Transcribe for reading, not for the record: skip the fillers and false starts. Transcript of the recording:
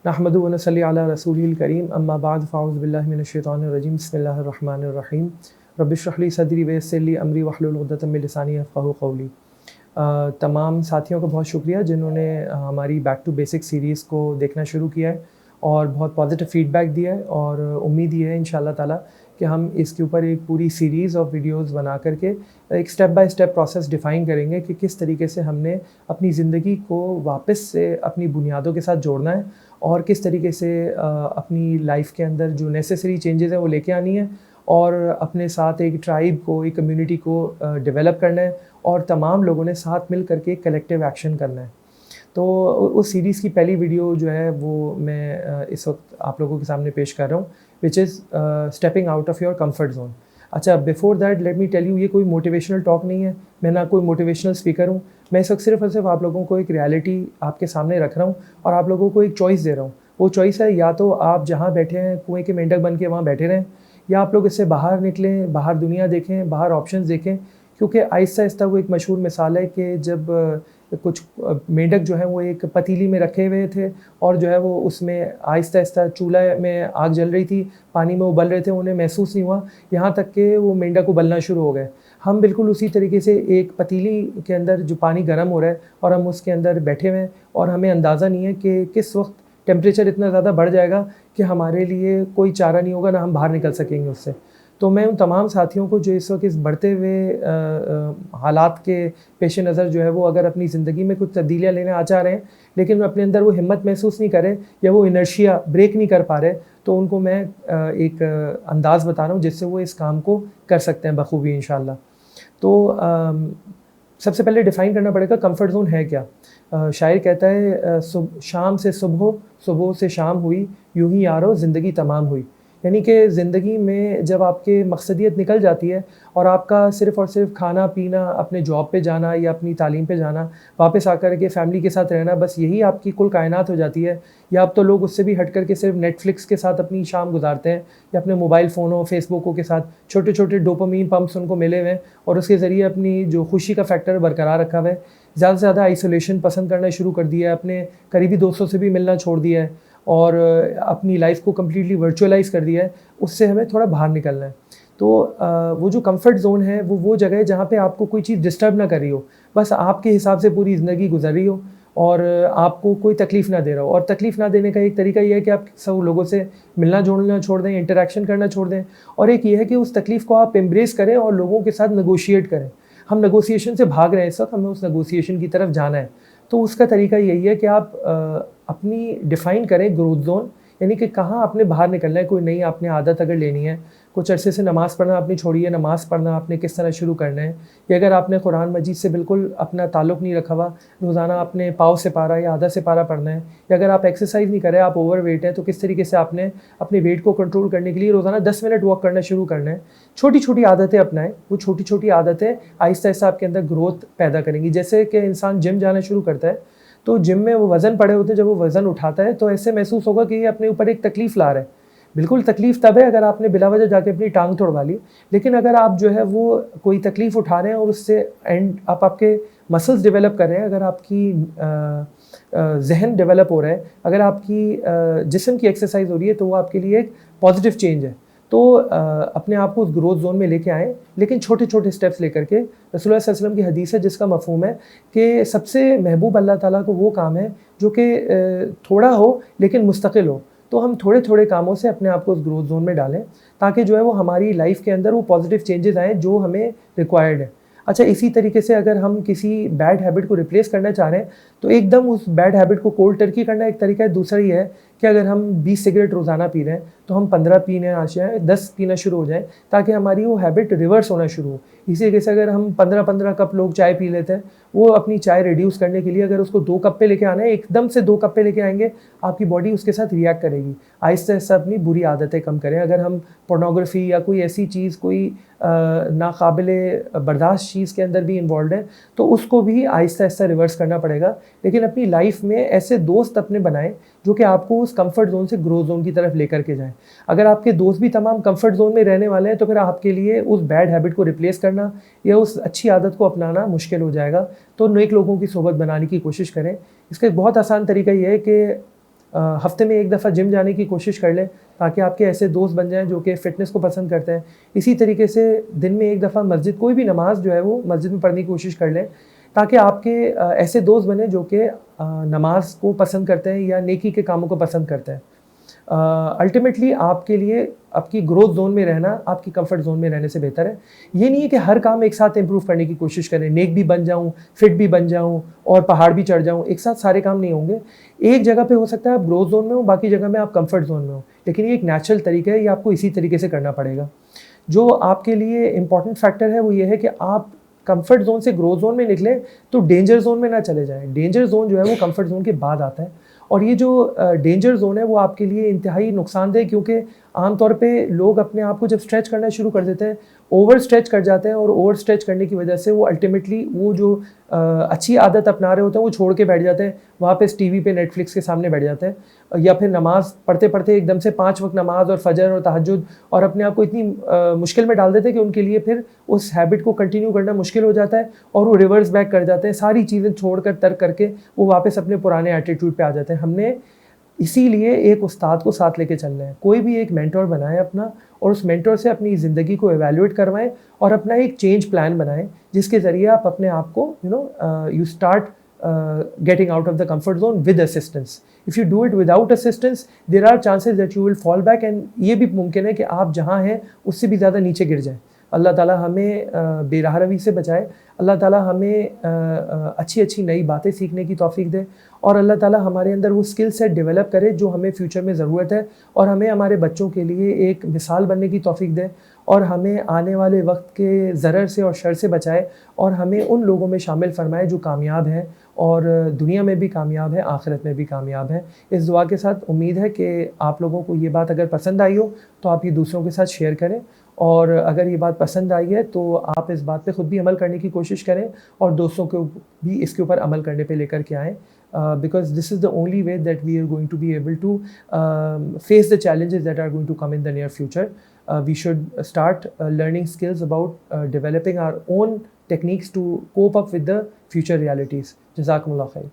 नहमदु व नसल्ली अला रसूलिल करीम अम्मा बाद फ़ाऊज़ु बिल्लाहि मिनश शैतानिर रजीम बिस्मिल्लाहिर रहमानिर रहीम रब्बि इश्रह ली सदरी व यस्सिर ली अमरी वहलुल उक़दतम मिन लिसानी यफ़क़हू क़ौली। तमाम साथियों का बहुत शुक्रिया जिन्होंने हमारी बैक टू बेसिक सीरीज़ को देखना शुरू किया है और बहुत पॉजिटिव फ़ीडबैक दिया है और उम्मीद ये है इंशाअल्लाह ताला कि हम इसके ऊपर एक पूरी सीरीज़ ऑफ वीडियोज़ बना करके एक step by step process define करेंगे कि किस तरीके से हमने अपनी ज़िंदगी को वापस से अपनी बुनियादों के साथ जोड़ना है और किस तरीके से अपनी लाइफ के अंदर जो नेसेसरी चेंजेस हैं वो लेके आनी है और अपने साथ एक ट्राइब को, एक कम्युनिटी को डेवलप करना है और तमाम लोगों ने साथ मिल करके एक कलेक्टिव एक्शन करना है। तो उस सीरीज़ की पहली वीडियो जो है वो मैं इस वक्त आप लोगों के सामने पेश कर रहा हूँ, which is stepping out of your comfort zone. अच्छा, before that let me tell you, ये कोई मोटिवेशनल टॉक नहीं है, मैं ना कोई मोटिवेशनल स्पीकर हूँ। मैं इस वक्त सिर्फ और सिर्फ आप लोगों को एक रियलिटी आपके सामने रख रहा हूँ और आप लोगों को एक चॉइस दे रहा हूँ। वो चॉइस है या तो आप जहाँ बैठे हैं कुएँ के मेंढक बन के वहाँ बैठे रहें, या आप लोग इससे बाहर निकलें, बाहर दुनिया देखें, बाहर ऑप्शंस देखें। क्योंकि आहिस्ता आहिस्ता वो एक मशहूर मिसाल है कि जब कुछ मेंढक जो हैं वो एक पतीली में रखे हुए थे और जो है वो उसमें आहिस्ता आहिस्ता चूल्हा में आग जल रही थी, पानी में उबल रहे थे, उन्हें महसूस नहीं हुआ, यहाँ तक कि वो मेंढक उबलना शुरू हो गए। हम बिल्कुल उसी तरीके से एक पतीली के अंदर जो पानी गर्म हो रहा है और हम उसके अंदर बैठे हुए हैं और हमें अंदाज़ा नहीं है कि किस वक्त टेम्परेचर इतना ज़्यादा बढ़ जाएगा कि हमारे लिए कोई चारा नहीं होगा, ना हम बाहर निकल सकेंगे उससे। तो मैं उन तमाम साथियों को जो इस वक्त इस बढ़ते हुए हालात के पेश नज़र जो है वो अगर अपनी ज़िंदगी में कुछ तब्दीलियाँ लेने आ जा रहे हैं लेकिन अपने अंदर वो हिम्मत महसूस नहीं कर रहे या वो इनर्शिया ब्रेक नहीं कर पा रहे, तो उनको मैं एक अंदाज़ बता रहा हूँ जिससे वो इस काम को कर सकते हैं बखूबी इंशाअल्लाह। तो सबसे पहले डिफ़ाइन करना पड़ेगा कंफर्ट जोन है क्या। शायर कहता है शाम से सुबह, सुबह से शाम हुई, यूं ही यारो ज़िंदगी तमाम हुई। यानी कि ज़िंदगी में जब आपके मकसदियत निकल जाती है और आपका सिर्फ़ और सिर्फ खाना पीना, अपने जॉब पे जाना या अपनी तालीम पे जाना, वापस आकर के फ़ैमिली के साथ रहना, बस यही आपकी कुल कायनात हो जाती है। या अब तो लोग उससे भी हट कर के सिर्फ नेटफ्लिक्स के साथ अपनी शाम गुजारते हैं या अपने मोबाइल फ़ोनों, फेसबुकों के साथ छोटे छोटे डोपामीन पम्प्स उनको मिले हुए हैं और उसके ज़रिए अपनी जो खुशी का फैक्टर बरकरार रखा हुआ है। ज़्यादा से ज़्यादा आइसोलेशन पसंद करना शुरू कर दिया है, अपने करीबी दोस्तों से भी मिलना छोड़ दिया है और अपनी लाइफ को कम्प्लीटली वर्चुअलाइज़ कर दिया है। उससे हमें थोड़ा बाहर निकलना है। तो वो जो कंफर्ट ज़ोन है वो जगह है जहाँ पे आपको कोई चीज़ डिस्टर्ब ना कर रही हो, बस आपके हिसाब से पूरी ज़िंदगी गुजर रही हो और आपको कोई तकलीफ़ ना दे रहा हो। और तकलीफ़ ना देने का एक तरीका ये है कि आप सब लोगों से मिलना जुलना छोड़ दें, इंटरेक्शन करना छोड़ दें, और एक ये है कि उस तकलीफ़ को आप एम्ब्रेस करें और लोगों के साथ नेगोशिएट करें। हम नेगोशिएशन से भाग रहे हैं इस वक्त, हमें उस नेगोशिएशन की तरफ जाना है। तो उसका तरीका यही है कि आप अपनी डिफ़ाइन करें ग्रोथ जोन, यानी कि कहाँ आपने बाहर निकलना है। कोई नई आपने आदत अगर लेनी है, कुछ अरसे से नमाज़ पढ़ना आपने छोड़ी है, नमाज़ पढ़ना आपने किस तरह शुरू करना है, या अगर आपने कुरान मजीद से बिल्कुल अपना ताल्लुक़ नहीं रखा हुआ, रोज़ाना आपने पाव से पारा या आधा से पारा पढ़ना है, या अगर आप एक्सरसाइज नहीं कर रहे, आप ओवर वेट हैं, तो किस तरीके से आपने अपने वेट को कंट्रोल करने के लिए रोज़ाना 10 मिनट वॉक करना शुरू करना है। छोटी छोटी आदतें अपनाएं, वो छोटी छोटी आदतें आहिस्ता आहिस्ता आपके अंदर ग्रोथ पैदा करेंगी। जैसे कि इंसान जिम जाना शुरू करता है तो जिम में वो वज़न पड़े होते हैं, जब वो वज़न उठाता है तो ऐसे महसूस होगा कि ये अपने ऊपर एक तकलीफ़ ला रहा है। बिल्कुल तकलीफ़ तब है अगर आपने बिला वजह जाके अपनी टांग तोड़वा ली, लेकिन अगर आप जो है वो कोई तकलीफ़ उठा रहे हैं और उससे आप आपके मसल्स डेवलप कर रहे हैं, अगर आपकी जहन डेवलप हो रहा है, अगर आपकी जिस्म की एक्सरसाइज हो रही है, तो वो आपके लिए एक पॉजिटिव चेंज है। तो अपने आप को उस ग्रोथ जोन में लेके आएँ, लेकिन छोटे छोटे स्टेप्स लेकर के। रसूलुल्लाह सल्लल्लाहु अलैहि वसल्लम की हदीस है जिसका मफ़हूम है कि सबसे महबूब अल्लाह ताला को वो काम है जो कि थोड़ा हो लेकिन मुस्तकिल हो। तो हम थोड़े थोड़े कामों से अपने आप को उस ग्रोथ जोन में डालें ताकि जो है वो हमारी लाइफ के अंदर वो पॉजिटिव चेंजेस आएँ जो हमें रिक्वायर्ड है। अच्छा, इसी तरीके से अगर हम किसी बैड हैबिट को रिप्लेस करना चाह रहे हैं तो एकदम उस बैड हैबिट को कोल्ड टर्की करना एक तरीका है। दूसरा ये है कि अगर हम 20 सिगरेट रोज़ाना पी रहे हैं तो हम 15 पीने आ जाएँ, 10 पीना शुरू हो जाएँ, ताकि हमारी वो हैबिट रिवर्स होना शुरू हो। इसी तरीके से अगर हम 15-15 कप लोग चाय पी लेते हैं, वो अपनी चाय रिड्यूस करने के लिए अगर उसको 2 कप पे लेके आना है, एकदम से 2 कप पे लेके आएंगे, आपकी बॉडी उसके साथ रिएक्ट करेगी। आहिस्ता आहिस्ता अपनी बुरी आदतें कम करें। अगर हम पोर्नोग्राफी या कोई ऐसी चीज़, कोई नाकाबिले बर्दाश्त चीज़ के अंदर भी इन्वॉल्व है, तो उसको भी आहिस्ता आहिस्ता रिवर्स करना पड़ेगा। लेकिन अपनी लाइफ में ऐसे दोस्त अपने बनाएं जो कि आपको उस कंफर्ट जोन से ग्रोथ जोन की तरफ लेकर के जाएं। अगर आपके दोस्त भी तमाम कंफर्ट जोन में रहने वाले हैं तो फिर आपके लिए उस बैड हैबिट को रिप्लेस करना या उस अच्छी आदत को अपनाना मुश्किल हो जाएगा। तो नेक लोगों की सोबत बनाने की कोशिश करें। इसका एक बहुत आसान तरीका ये है कि हफ्ते में एक दफ़ा जिम जाने की कोशिश कर लें, ताकि आपके ऐसे दोस्त बन जाएं जो कि फ़िटनेस को पसंद करते हैं। इसी तरीके से दिन में एक दफ़ा मस्जिद, कोई भी नमाज़ जो है वो मस्जिद में पढ़ने की कोशिश कर लें, ताकि आपके ऐसे दोस्त बने जो कि नमाज को पसंद करते हैं या नेकी के कामों को पसंद करते हैं। अल्टीमेटली आपके लिए आपकी ग्रोथ जोन में रहना आपकी कंफर्ट जोन में रहने से बेहतर है। ये नहीं है कि हर काम एक साथ इंप्रूव करने की कोशिश करें, नेक भी बन जाऊं, फिट भी बन जाऊं और पहाड़ भी चढ़ जाऊं, एक साथ सारे काम नहीं होंगे। एक जगह पे हो सकता है आप ग्रोथ जोन में हो, बाकी जगह में आप कंफर्ट जोन में हो, लेकिन ये एक नेचुरल तरीका है, ये आपको इसी तरीके से करना पड़ेगा। जो आपके लिए इंपॉर्टेंट फैक्टर है वो ये है कि आप कंफर्ट जोन से ग्रोथ जोन में निकले तो डेंजर जोन में ना चले जाएं। डेंजर जोन जो है वो कंफर्ट जोन के बाद आता है, और ये जो डेंजर जोन है वो आपके लिए इंतहाई नुकसानदेह, क्योंकि आमतौर पे लोग अपने आप को जब स्ट्रेच करना शुरू कर देते हैं, ओवर स्ट्रेच कर जाते हैं, और ओवर स्ट्रेच करने की वजह से वो अल्टीमेटली वो जो अच्छी आदत अपना रहे होते हैं वो छोड़ के बैठ जाते हैं, वहाँ पे टीवी पे नेटफ्लिक्स के सामने बैठ जाते हैं, या फिर नमाज़ पढ़ते पढ़ते एकदम से 5 वक्त नमाज और फजर और तहज्जुद, और अपने आप को इतनी मुश्किल में डाल देते हैं कि उनके लिए फिर उस हैबिट को कंटिन्यू करना मुश्किल हो जाता है, और वो रिवर्स बैक कर जाते हैं, सारी चीज़ें छोड़कर तर्क करके वो वापस अपने पुराने एटीट्यूड पे आ जाते हैं। हमने इसीलिए एक उस्ताद को साथ लेके चलना है। कोई भी एक मेंटर बनाएं अपना, और उस मेंटर से अपनी ज़िंदगी को एवेल्युएट करवाएं और अपना एक चेंज प्लान बनाएं, जिसके ज़रिए आप अपने आप को you start getting out of the comfort zone with assistance. If you do it without assistance, there are chances that you will fall back, and ये भी मुमकिन है कि आप जहाँ हैं उससे भी ज़्यादा नीचे गिर जाएं। अल्लाह ताला हमें बेराह रवी से बचाए, अल्लाह ताला हमें अच्छी अच्छी नई बातें सीखने की तौफीक दे, और अल्लाह ताला हमारे अंदर वो स्किल सेट डेवलप करे जो हमें फ्यूचर में ज़रूरत है, और हमें हमारे बच्चों के लिए एक मिसाल बनने की तौफीक दे, और हमें आने वाले वक्त के ज़रर से और शर से बचाए, और हमें उन लोगों में शामिल फरमाए जो कामयाब हैं, और दुनिया में भी कामयाब है, आखिरत में भी कामयाब है। इस दुआ के साथ उम्मीद है कि आप लोगों को ये बात अगर पसंद आई हो तो आप ये दूसरों के साथ शेयर करें, और अगर ये बात पसंद आई है तो आप इस बात पे ख़ुद भी अमल करने की कोशिश करें, और दोस्तों को भी इसके ऊपर अमल करने पे लेकर के आएँ, because this is the only way that we are going to be able to face the challenges that are going to come in the near future. We should start learning skills about developing our own techniques to cope up with the future realities. Jazakumullah khair.